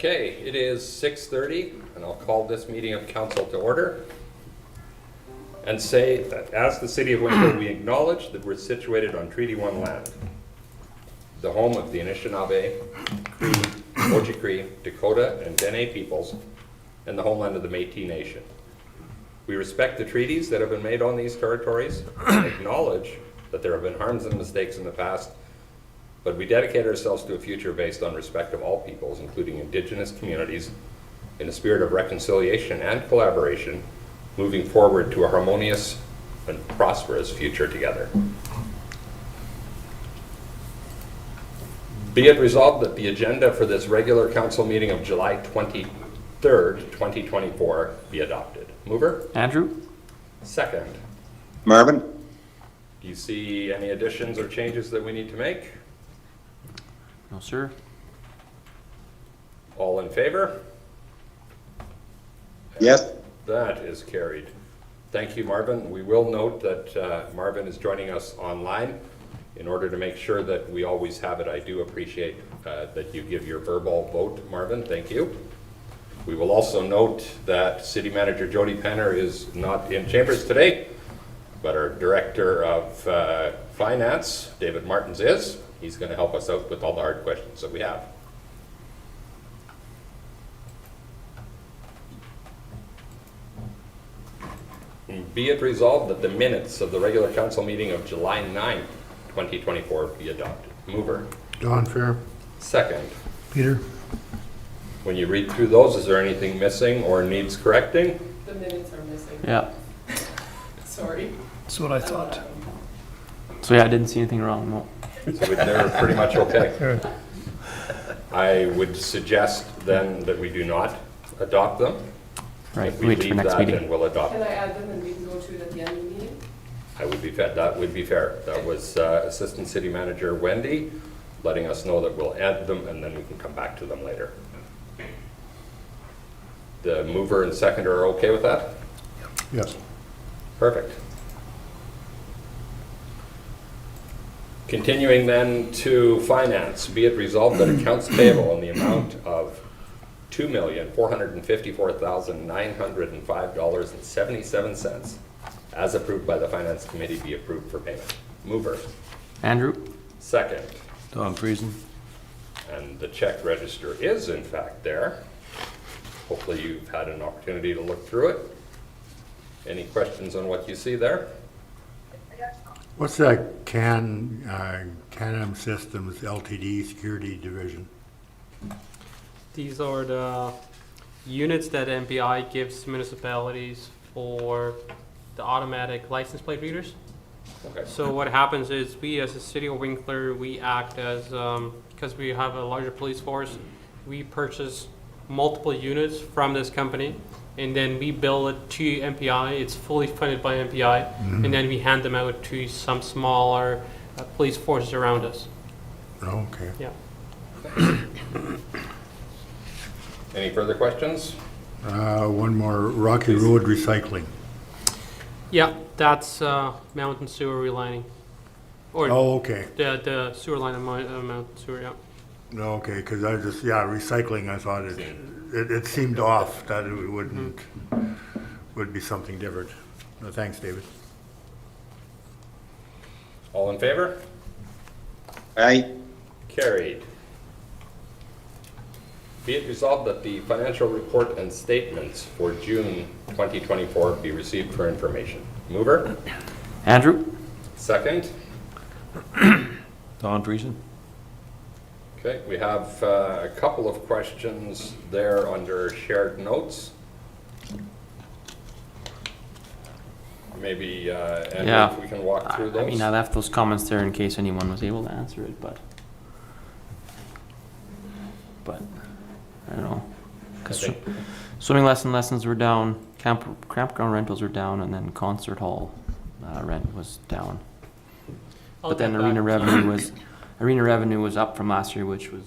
Okay, it is 6:30, and I'll call this meeting of council to order and say that as the City of Winkler, we acknowledge that we're situated on Treaty 1 land, the home of the Anishinaabe, Cree, Ojibwe, Dakota, and Dene peoples, and the homeland of the Métis Nation. We respect the treaties that have been made on these territories and acknowledge that there have been harms and mistakes in the past, but we dedicate ourselves to a future based on respect of all peoples, including Indigenous communities, in a spirit of reconciliation and collaboration, moving forward to a harmonious and prosperous future together. Be it resolved that the agenda for this regular council meeting of July 23rd, 2024 be adopted. Mover? Andrew? Second. Marvin? Do you see any additions or changes that we need to make? No, sir. All in favor? Yes. That is carried. Thank you, Marvin. We will note that Marvin is joining us online. In order to make sure that we always have it, I do appreciate that you give your verbal vote, Marvin. Thank you. We will also note that City Manager Jody Penner is not in chambers today, but our Director of Finance, David Martins, is. He's going to help us out with all the hard questions that we have. Be it resolved that the minutes of the regular council meeting of July 9th, 2024 be adopted. Mover? Don Fair. Second. Peter. When you read through those, is there anything missing or needs correcting? The minutes are missing. Yeah. Sorry. That's what I thought. So yeah, I didn't see anything wrong. No. So they're pretty much okay. I would suggest then that we do not adopt them. Right. If we Wait leave for next that, meeting. and we'll adopt Can I them. add them and we can go through it at the end of the meeting? That would be fair. That was Assistant City Manager Wendy letting us know that we'll add them and then we can come back to them later. The mover and seconder are okay with that? Yes. Perfect. Continuing then to finance, be it resolved that accounts payable in the amount of $2,454,905.77 as approved by the Finance Committee be approved for payment. Mover. Andrew? Second. Tom Friesen. And the check register is in fact there. Hopefully you've had an opportunity to look through it. Any questions on what you see there? What's that Can-Am Systems Ltd. Security Division? These are the units that MPI gives municipalities for the automatic license plate readers. Okay. So what happens is we, as a city of Winkler, we act as, because we have a larger police force, we purchase multiple units from this company, and then we bill it to MPI. It's fully funded by MPI, and then we hand them out to some smaller police forces around us. Oh, okay. Yeah. Any further questions? One more, Rocky Road Recycling. Yeah, that's mountain sewer relining. Or Oh, okay. the sewer line of mountain sewer, yeah. No, okay, because I just, recycling, I thought it seemed off that it would be something different. No, thanks, David. All in favor? Aye. Carried. Be it resolved that the financial report and statements for June 2024 be received for information. Mover? Andrew? Second. Tom Friesen. Okay, we have a couple of questions there under shared notes. Maybe, Andrew, Yeah. if we can walk through those. I mean, I left those comments there in case anyone was able to answer it, but I don't know. 'Cause I think- swimming lessons were down, campground rentals were down, and then concert hall rent was down. I'll But then get arena back. revenue was up from last year, which was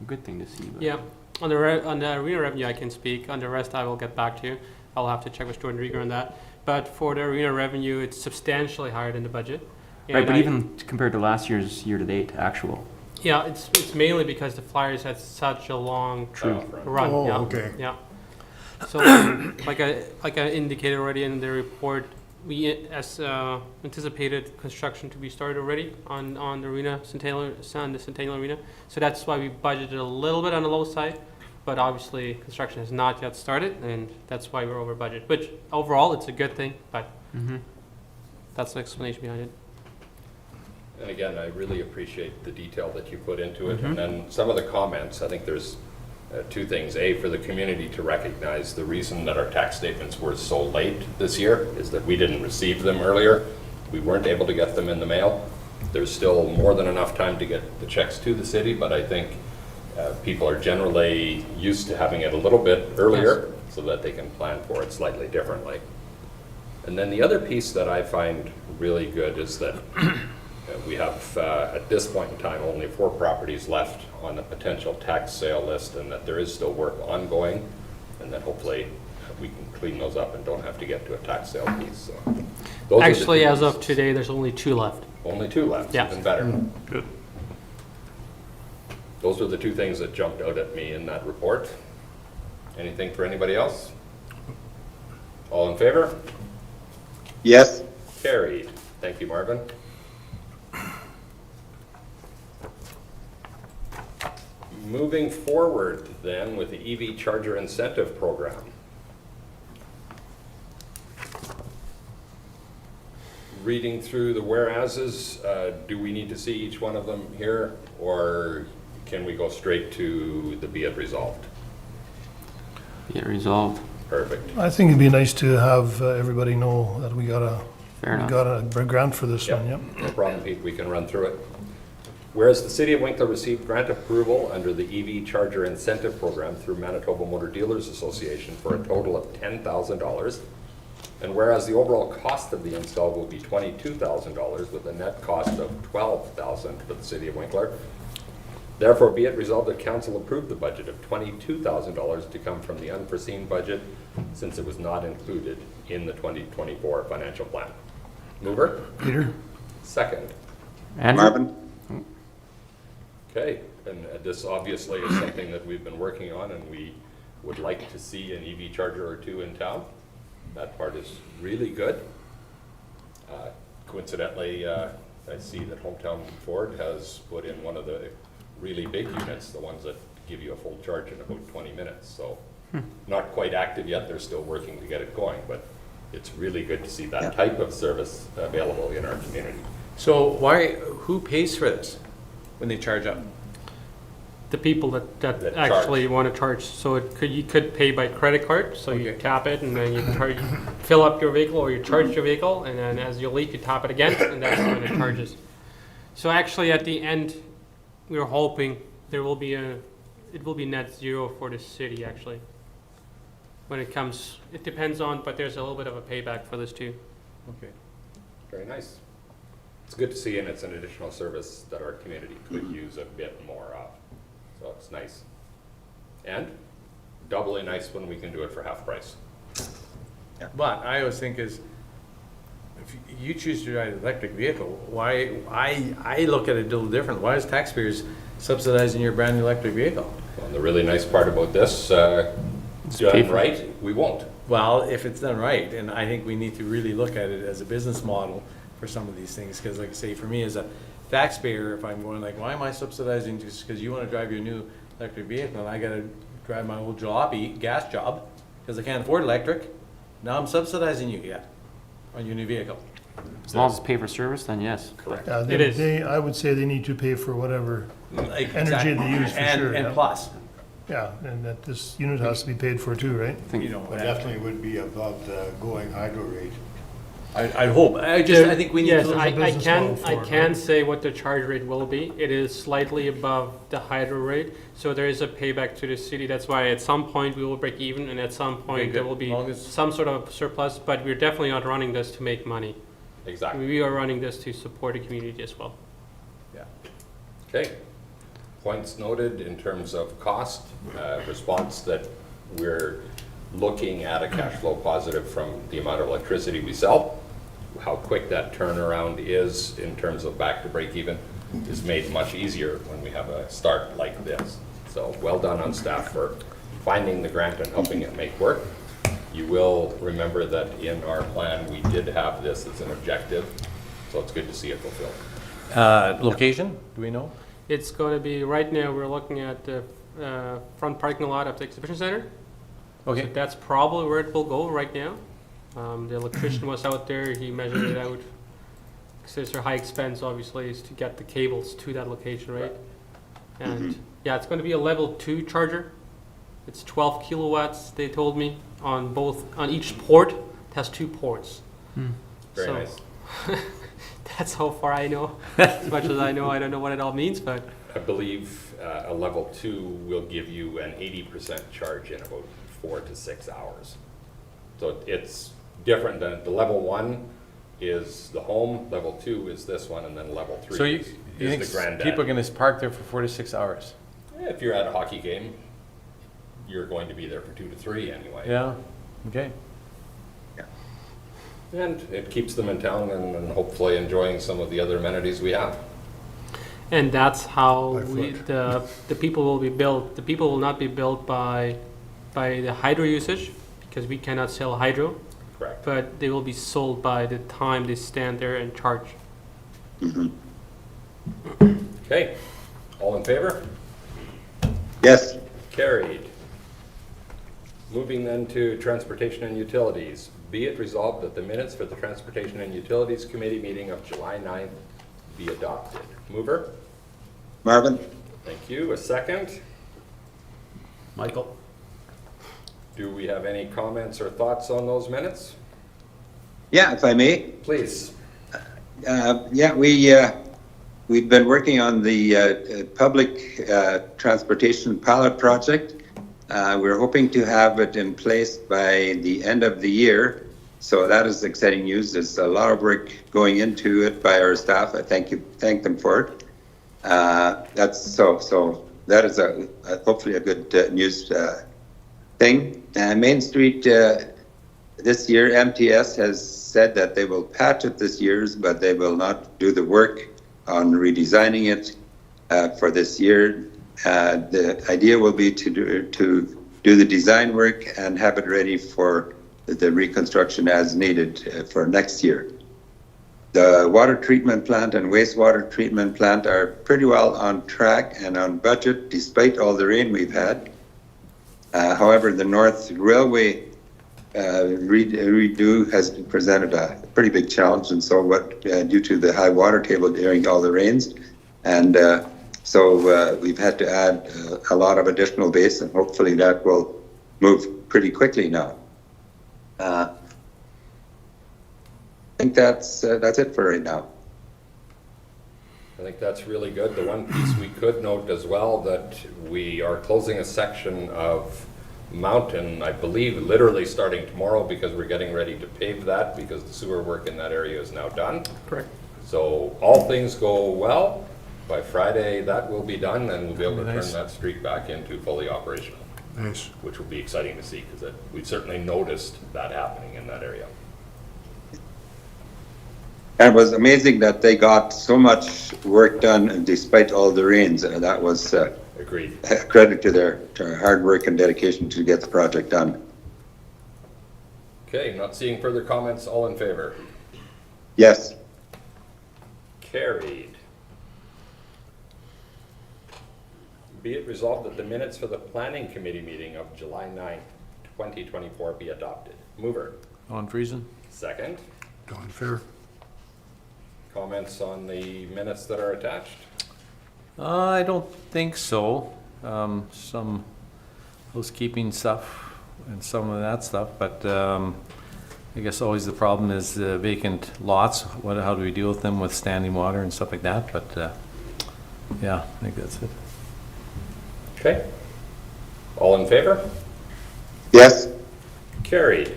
a good thing to see. But Yeah, on the arena revenue I can speak. On the rest I will get back to you. I'll have to check with Jordan Rieger on that. But for the arena revenue, it's substantially higher than the budget. right, And but even compared to last year's year-to-date actual, Yeah, it's mainly because the Flyers had such a long True. run. Oh, Yeah, okay. yeah. So, like I indicated already in the report, we anticipated construction to be started already on the arena, the Centennial Arena. So that's why we budgeted a little bit on the low side, but obviously construction has not yet started, and that's why we're over budget. Which overall, it's a good thing, but that's the explanation behind it. And again, I really appreciate the detail that you put into it. And then some of the comments, I think there's two things. A, for the community to recognize the reason that our tax statements were so late this year is that we didn't receive them earlier. We weren't able to get them in the mail. There's still more than enough time to get the checks to the city, but I think people are generally used to having it a little bit earlier so that they can plan for it slightly differently. And then the other piece that I find really good is that we have, at this point in time, only 4 properties left on the potential tax sale list, and that there is still work ongoing, and that hopefully we can clean those up and don't have to get to a tax sale piece. So those are the Actually, two as of pieces. today, there's only 2 left. Only 2 left, Yeah. even better. Good. Those are the 2 things that jumped out at me in that report. Anything for anybody else? All in favor? Yes. Carried. Thank you, Marvin. Moving forward then with the EV charger incentive program. Reading through the whereases, do we need to see each one of them here, or can we go straight to the be it resolved? Get resolved. Perfect. I think it'd be nice to have everybody know that we got Fair enough. a grant for this one, yep. No problem, Pete, we can run through it. Whereas the City of Winkler received grant approval under the EV Charger Incentive Program through Manitoba Motor Dealers Association for a total of $10,000. And whereas the overall cost of the install will be $22,000 with a net cost of $12,000 for the City of Winkler. Therefore, be it resolved that council approve the budget of $22,000 to come from the unforeseen budget since it was not included in the 2024 financial plan. Mover? Peter? Second. Andrew? Marvin? Okay, and this obviously is something that we've been working on, and we would like to see an EV charger or 2 in town. That part is really good. Coincidentally, I see that Hometown Ford has put in one of the really big units, the ones that give you a full charge in about 20 minutes. So not quite active yet, they're still working to get it going, but it's really good to see that type of service available in our community. So who pays for this when they charge up? The people that That actually want to charge, so you could pay by credit card, so you Okay. tap it and then you fill up your vehicle or you charge your vehicle, and then as you leave, you tap it again, and that's when it charges. So actually, at the end, we're hoping it will be net zero for the city, actually. When it comes, it depends on, but there's a little bit of a payback for this too. Okay. Very nice. It's good to see, and it's an additional service that our community could use a bit more of. So it's nice. And doubly nice when we can do it for half price. But I always think is, if you choose to drive an electric vehicle, why, I look at it a little different. Why is taxpayers subsidizing your brand new electric vehicle? And the really nice part about this, paid done for. right, we won't. Well, if it's done right, and I think we need to really look at it as a business model for some of these things, because like I say, for me as a taxpayer, if I'm going like, why am I subsidizing just because you want to drive your new electric vehicle and I got to drive my old gas job, because I can't afford electric, now I'm subsidizing you, on your new vehicle. As long as it's pay for service, then yes. Correct. Yeah, It is. I would say they need to pay for whatever, Like, Energy they use for sure, And yeah. plus, yeah, and that this unit has to be paid for too, right? I think you know, But definitely would be above the going hydro rate. I hope, I think we need Yes, to. There's a business model for I it, can right? say what the charge rate will be. It is slightly above the hydro rate, so there is a payback to the city. That's why at some point we will break even, and at some Okay, point there good. will be Long as- some sort of surplus, but we're definitely not running this to make money. Exactly. We are running this to support the community as well. Yeah. Okay. Points noted in terms of cost, response that we're looking at a cash flow positive from the amount of electricity we sell, how quick that turnaround is in terms of back to break even. is made much easier when we have a start like this. So well done on staff for finding the grant and helping it make work. You will remember that in our plan, we did have this as an objective, so it's good to see it fulfilled. Location, do we know? It's going to be, right now, we're looking at the front parking lot of the exhibition center. So Okay, that's probably where it will go right now. The electrician was out there, he measured it out. Because their high expense, obviously, is to get the cables to that location, right? And, yeah, it's gonna be a level 2 charger. It's 12 kilowatts, they told me, on each port. It has 2 ports. Very So, nice. That's how far I know. As much as I know, I don't know what it all means, but I believe a level 2 will give you an 80% charge in about 4 to 6 hours. So it's different than, the level 1 is the home, level 2 is this one, and then level 3 so you is think the granddad. people are gonna park there for 4 to 6 hours? If you're at a hockey game, you're going to be there for 2 to 3 anyway. Yeah, okay. And it keeps them in town and hopefully enjoying some of the other amenities we have. and that's how By we, foot. the people will be built. The people will not be built by the hydro usage, because we cannot sell hydro, Correct. but they will be sold by the time they stand there and charge. Okay, all in favor? Yes. Carried. Moving then to Transportation and Utilities. Be it resolved that the minutes for the Transportation and Utilities Committee meeting of July 9th be adopted. Mover? Marvin? Thank you. A second? Michael? Do we have any comments or thoughts on those minutes? Yeah, if I may. Please. Yeah, we've been working on the public transportation pilot project. We're hoping to have it in place by the end of the year. So that is exciting news. There's a lot of work going into it by our staff. I thank them for it. That's so that is hopefully a good news thing. Main Street this year, MTS has said that they will patch it this year, but they will not do the work on redesigning it for this year. The idea will be to do the design work and have it ready for the reconstruction as needed for next year. The water treatment plant and wastewater treatment plant are pretty well on track and on budget despite all the rain we've had. However, the North Railway redo has presented a pretty big challenge, and so due to the high water table during all the rains, and so we've had to add a lot of additional base, and hopefully that will move pretty quickly now. I think that's it for right now. I think that's really good. The one piece we could note as well, that we are closing a section of Mountain, I believe, literally starting tomorrow, because we're getting ready to pave that, because the sewer work in that area is now done. Correct. So all things go well, by Friday that will be done, and we'll be able to turn Nice. that street back into fully operational, Nice. which will be exciting to see, because we've certainly noticed that happening in that area. And it was amazing that they got so much work done despite all the rains. That was Agreed. a credit to their hard work and dedication to get the project done. Okay, not seeing further comments, all in favor? Yes. Carried. Be it resolved that the minutes for the Planning Committee meeting of July 9th, 2024 be adopted. Mover? On Friesen? Second. Don Fair. Comments on the minutes that are attached? I don't think so. Some housekeeping stuff and some of that stuff, but I guess always the problem is vacant lots. How do we deal with them with standing water and stuff like that? But yeah, I think that's it. Okay. All in favor? Yes. Carried.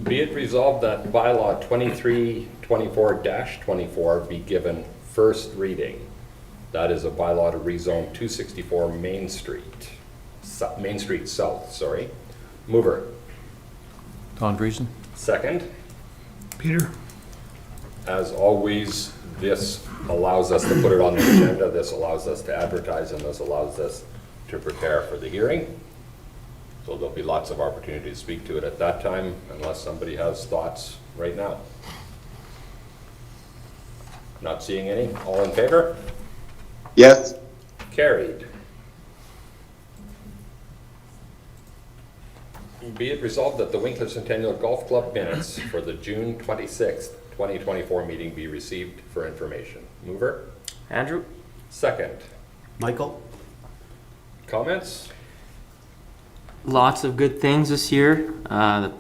Be it resolved that bylaw 2324-24 be given first reading. That is a bylaw to rezone 264 Main Street, Main Street South, sorry. Mover? Don Friesen? Second. Peter? As always, this allows us to put it on the agenda, this allows us to advertise, and this allows us to prepare for the hearing. So there'll be lots of opportunity to speak to it at that time, unless somebody has thoughts right now. Not seeing any. All in favor? Yes. Carried. Be it resolved that the Winkler Centennial Golf Club minutes for the June 26th, 2024 meeting be received for information. Mover? Andrew? Second. Michael? Comments? Lots of good things this year. The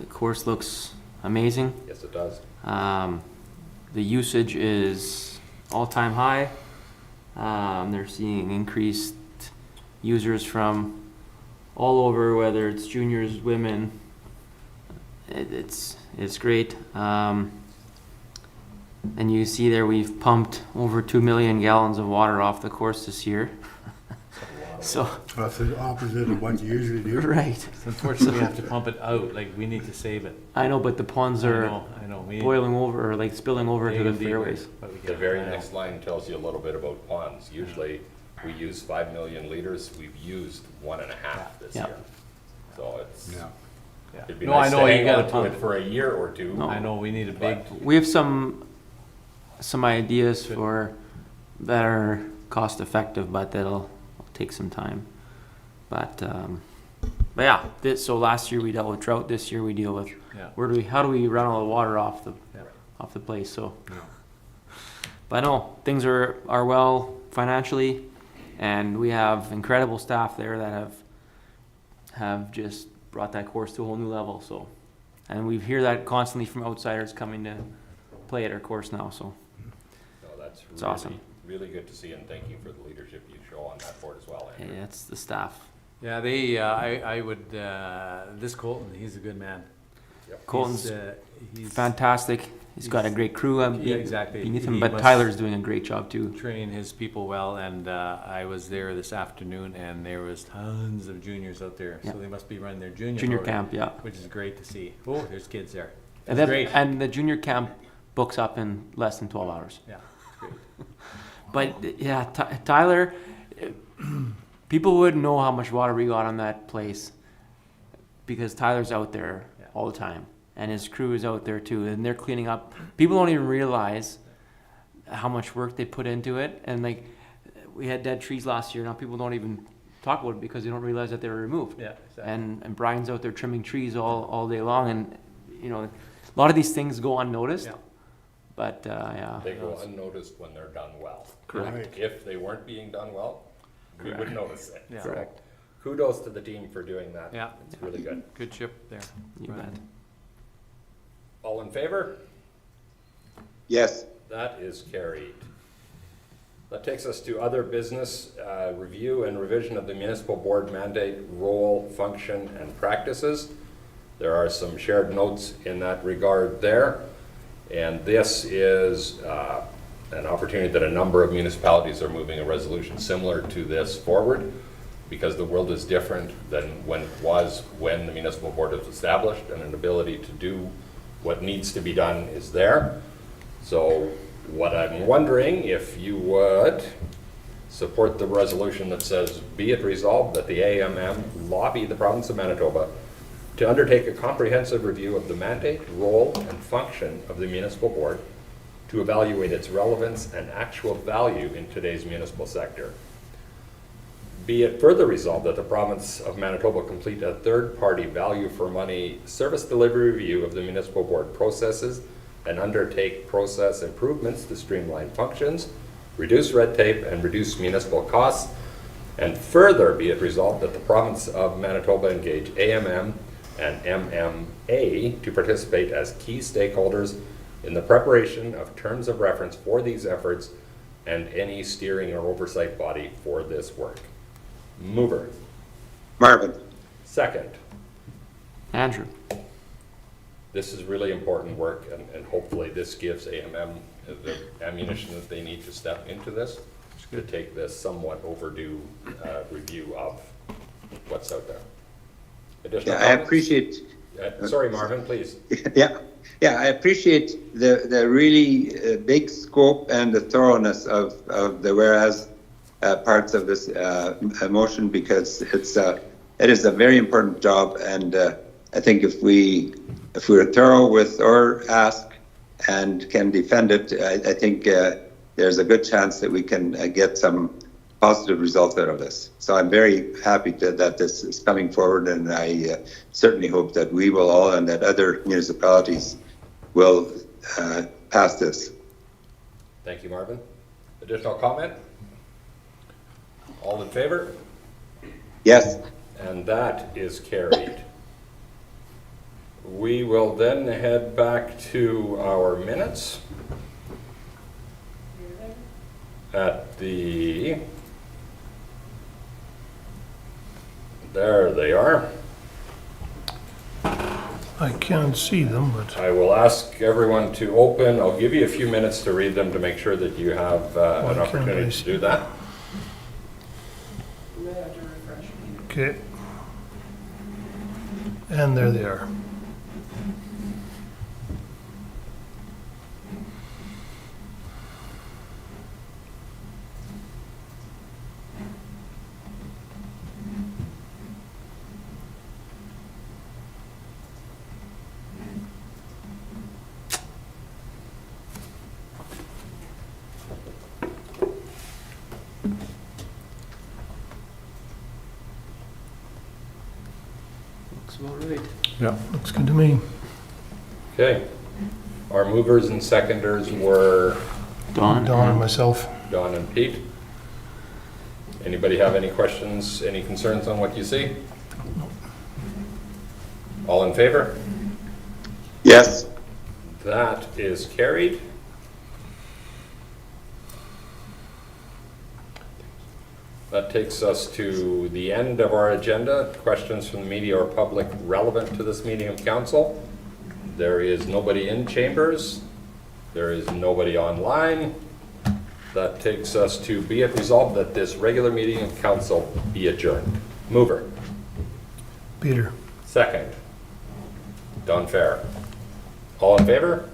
course looks amazing. Yes, it does. The usage is all-time high. They're seeing increased users from all over, whether it's juniors, women. It's great. And you see there we've pumped over 2 million gallons of water off the course this year. So That's the opposite of what you usually do. right. Unfortunately, we have to pump it out, like, we need to save it. I know, but the ponds I are know. We boiling over, or like spilling over into the dig deeper, fairways. but we The get- very I know. next line tells you a little bit about ponds. Usually, we use 5 million liters, we've used 1.5 this Yeah. year. So it's, Yeah. Yeah. it'd be No, I nice to know, you hang gotta on to pump. it for a year or two. No. I know, we need a big, We have some ideas for that are cost effective, but that'll take some time. But yeah, so last year we dealt with drought. This year we deal with yeah. how do we run all the water off the Yeah. place? So, Yeah. but no, things are well financially, and we have incredible staff there that have just brought that course to a whole new level. So, and we hear that constantly from outsiders coming to play at our course now. So. No, that's It's really, awesome. really good to see, and thank you for the leadership you show on that board as well, Andrew. Yeah, it's the staff. Yeah, they, I would, this Colton, he's a good man. Colton's He's fantastic. He's got a great crew Yeah, exactly. beneath him, He but must- Tyler's doing a great job too. train his people well, and I was there this afternoon, and there was tons of juniors out there. Yeah. So they must be running their junior Junior program, camp, yeah. which is great to see. Oh, there's kids there. And, That's great. and the junior camp books up in less than 12 hours. Yeah, it's great. But yeah, Tyler, people wouldn't know how much water we got on that place because Tyler's out there Yeah. all the time, and his crew is out there too, and they're cleaning up. People don't even realize how much work they put into it, and like we had dead trees last year. Now people don't even talk about it because they don't realize that they were removed. Yeah, exactly. And Brian's out there trimming trees all day long, and you know, a lot of these things go unnoticed. Yeah. But yeah, They go unnoticed when they're done well. correct. Right. If they weren't being done well, we would notice it. Yeah. So, Correct. kudos to the team for doing that. Yeah. It's really good. Good ship there. You Right. bet. All in favor? Yes. That is carried. That takes us to other business, review and revision of the municipal board mandate, role, function, and practices. There are some shared notes in that regard there. And this is an opportunity that a number of municipalities are moving a resolution similar to this forward, because the world is different than when it was when the municipal board was established, and an ability to do what needs to be done is there. So what I'm wondering, if you would support the resolution that says, be it resolved that the AMM lobby the province of Manitoba to undertake a comprehensive review of the mandate, role, and function of the municipal board to evaluate its relevance and actual value in today's municipal sector. Be it further resolved that the province of Manitoba complete a third-party value for money service delivery review of the municipal board processes and undertake process improvements to streamline functions, reduce red tape, and reduce municipal costs. And further be it resolved that the province of Manitoba engage AMM and MMA to participate as key stakeholders in the preparation of terms of reference for these efforts and any steering or oversight body for this work. Mover. Marvin. Second. Andrew. This is really important work, and hopefully this gives AMM the ammunition that they need to step into this, to take this somewhat overdue review of what's out there. Additional Yeah, I comments? appreciate, Sorry, Marvin, please. yeah, Yeah, I appreciate the really big scope and the thoroughness of the whereas parts of this motion, because it is a very important job, and I think if we're thorough with our ask and can defend it, I think there's a good chance that we can get some positive results out of this. So I'm very happy that this is coming forward, and I certainly hope that we will all, and that other municipalities will pass this. Thank you, Marvin. Additional comment? All in favor? Yes. And that is carried. We will then head back to our minutes at the, there they are. I can't see them, but I will ask everyone to open, I'll give you a few minutes to read them to make sure that you have an Why can't I opportunity to see do that. You might have to refresh. okay. And there they are. Looks about right. Yeah. Looks good to me. Okay. Our movers and seconders were Dawn. Don and myself. Don and Pete. Anybody have any questions, any concerns on what you see? All in favor? Yes. That is carried. That takes us to the end of our agenda. Questions from the media or public relevant to this meeting of council. There is nobody in chambers. There is nobody online. That takes us to be it resolved that this regular meeting of council be adjourned. Mover. Peter. Second. Don Fair. All in favor?